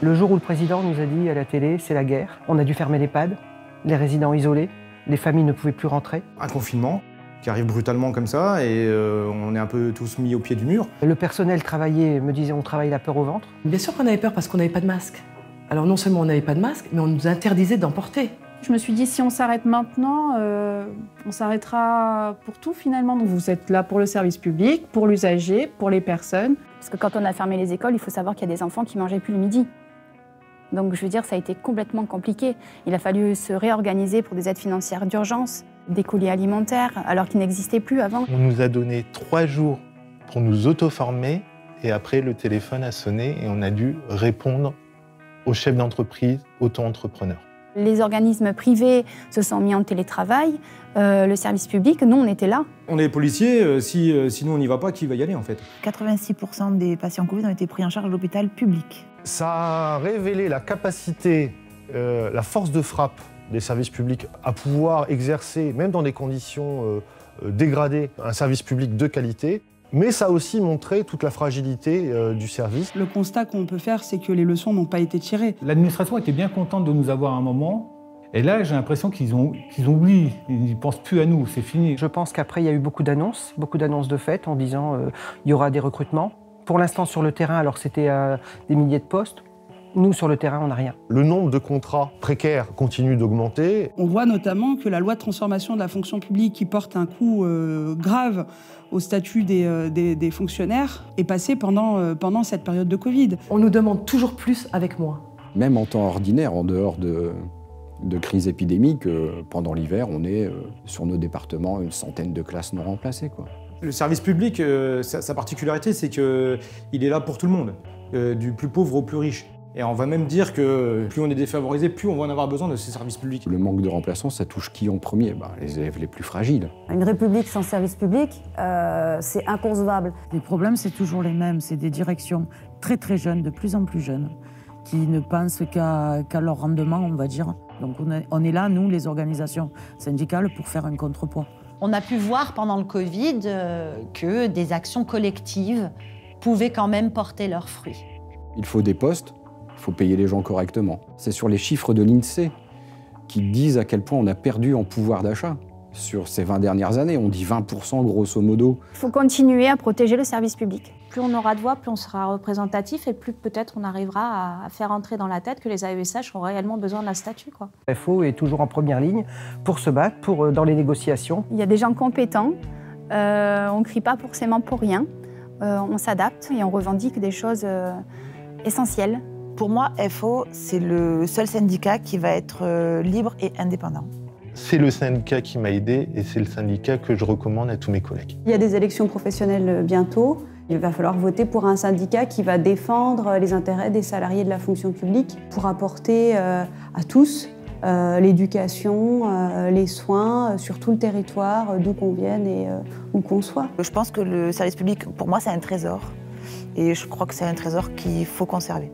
Le jour où le président nous a dit à la télé, c'est la guerre, on a dû fermer l'EHPAD, les résidents isolés, les familles ne pouvaient plus rentrer. Un confinement qui arrive brutalement comme ça et on est un peu tous mis au pied du mur. Le personnel travaillait, me disait on travaille la peur au ventre. Bien sûr qu'on avait peur parce qu'on n'avait pas de masque. Alors non seulement on n'avait pas de masque, mais on nous interdisait d'en porter. Je me suis dit, si on s'arrête maintenant, on s'arrêtera pour tout finalement. Donc vous êtes là pour le service public, pour l'usager, pour les personnes. Parce que quand on a fermé les écoles, il faut savoir qu'il y a des enfants qui ne mangeaient plus le midi. Donc je veux dire, ça a été complètement compliqué. Il a fallu se réorganiser pour des aides financières d'urgence, des colis alimentaires, alors qu'ils n'existaient plus avant. On nous a donné 3 jours pour nous auto-former et après le téléphone a sonné et on a dû répondre aux chefs d'entreprise, auto-entrepreneurs. Les organismes privés se sont mis en télétravail, le service public, nous on était là. On est policiers, si nous on n'y va pas, qui va y aller en fait? 86% des patients Covid ont été pris en charge à l'hôpital public. Ça a révélé la capacité, la force de frappe des services publics à pouvoir exercer, même dans des conditions dégradées, un service public de qualité. Mais ça a aussi montré toute la fragilité du service. Le constat qu'on peut faire, c'est que les leçons n'ont pas été tirées. L'administration était bien contente de nous avoir à un moment. Et là, j'ai l'impression qu'ils ont oublié. Ils ne pensent plus à nous, c'est fini. Je pense qu'après, il y a eu beaucoup d'annonces de fait en disant il y aura des recrutements. Pour l'instant, sur le terrain, alors c'était des milliers de postes. Nous, sur le terrain, on n'a rien. Le nombre de contrats précaires continue d'augmenter. On voit notamment que la loi de transformation de la fonction publique, qui porte un coup grave au statut des fonctionnaires, est passée pendant cette période de Covid. On nous demande toujours plus avec moins. Même en temps ordinaire, en dehors de crise épidémique, pendant l'hiver, on est sur nos départements une centaine de classes non remplacées, quoi. Le service public, sa particularité, c'est qu'il est là pour tout le monde, du plus pauvre au plus riche. Et on va même dire que plus on est défavorisé, plus on va en avoir besoin de ces services publics. Le manque de remplaçants, ça touche qui en premier? Les élèves les plus fragiles. Une république sans service public, c'est inconcevable. Les problèmes, c'est toujours les mêmes. C'est des directions très très jeunes, de plus en plus jeunes, qui ne pensent qu'à leur rendement, on va dire. Donc on est là, nous, les organisations syndicales, pour faire un contrepoids. On a pu voir pendant le Covid que des actions collectives pouvaient quand même porter leurs fruits. Il faut des postes. Il faut payer les gens correctement. C'est sur les chiffres de l'INSEE qui disent à quel point on a perdu en pouvoir d'achat. Sur ces 20 dernières années, on dit 20% grosso modo. Il faut continuer à protéger le service public. Plus on aura de voix, plus on sera représentatif et plus peut-être on arrivera à faire entrer dans la tête que les AESH ont réellement besoin d'un statut, quoi. FO est toujours en première ligne pour se battre, dans les négociations. Il y a des gens compétents, on ne crie pas forcément pour rien, on s'adapte et on revendique des choses essentielles. Pour moi, FO, c'est le seul syndicat qui va être libre et indépendant. C'est le syndicat qui m'a aidé et c'est le syndicat que je recommande à tous mes collègues. Il y a des élections professionnelles bientôt. Il va falloir voter pour un syndicat qui va défendre les intérêts des salariés de la fonction publique pour apporter à tous l'éducation, les soins sur tout le territoire, d'où qu'on vienne et où qu'on soit. Je pense que le service public, pour moi, c'est un trésor. Et je crois que c'est un trésor qu'il faut conserver.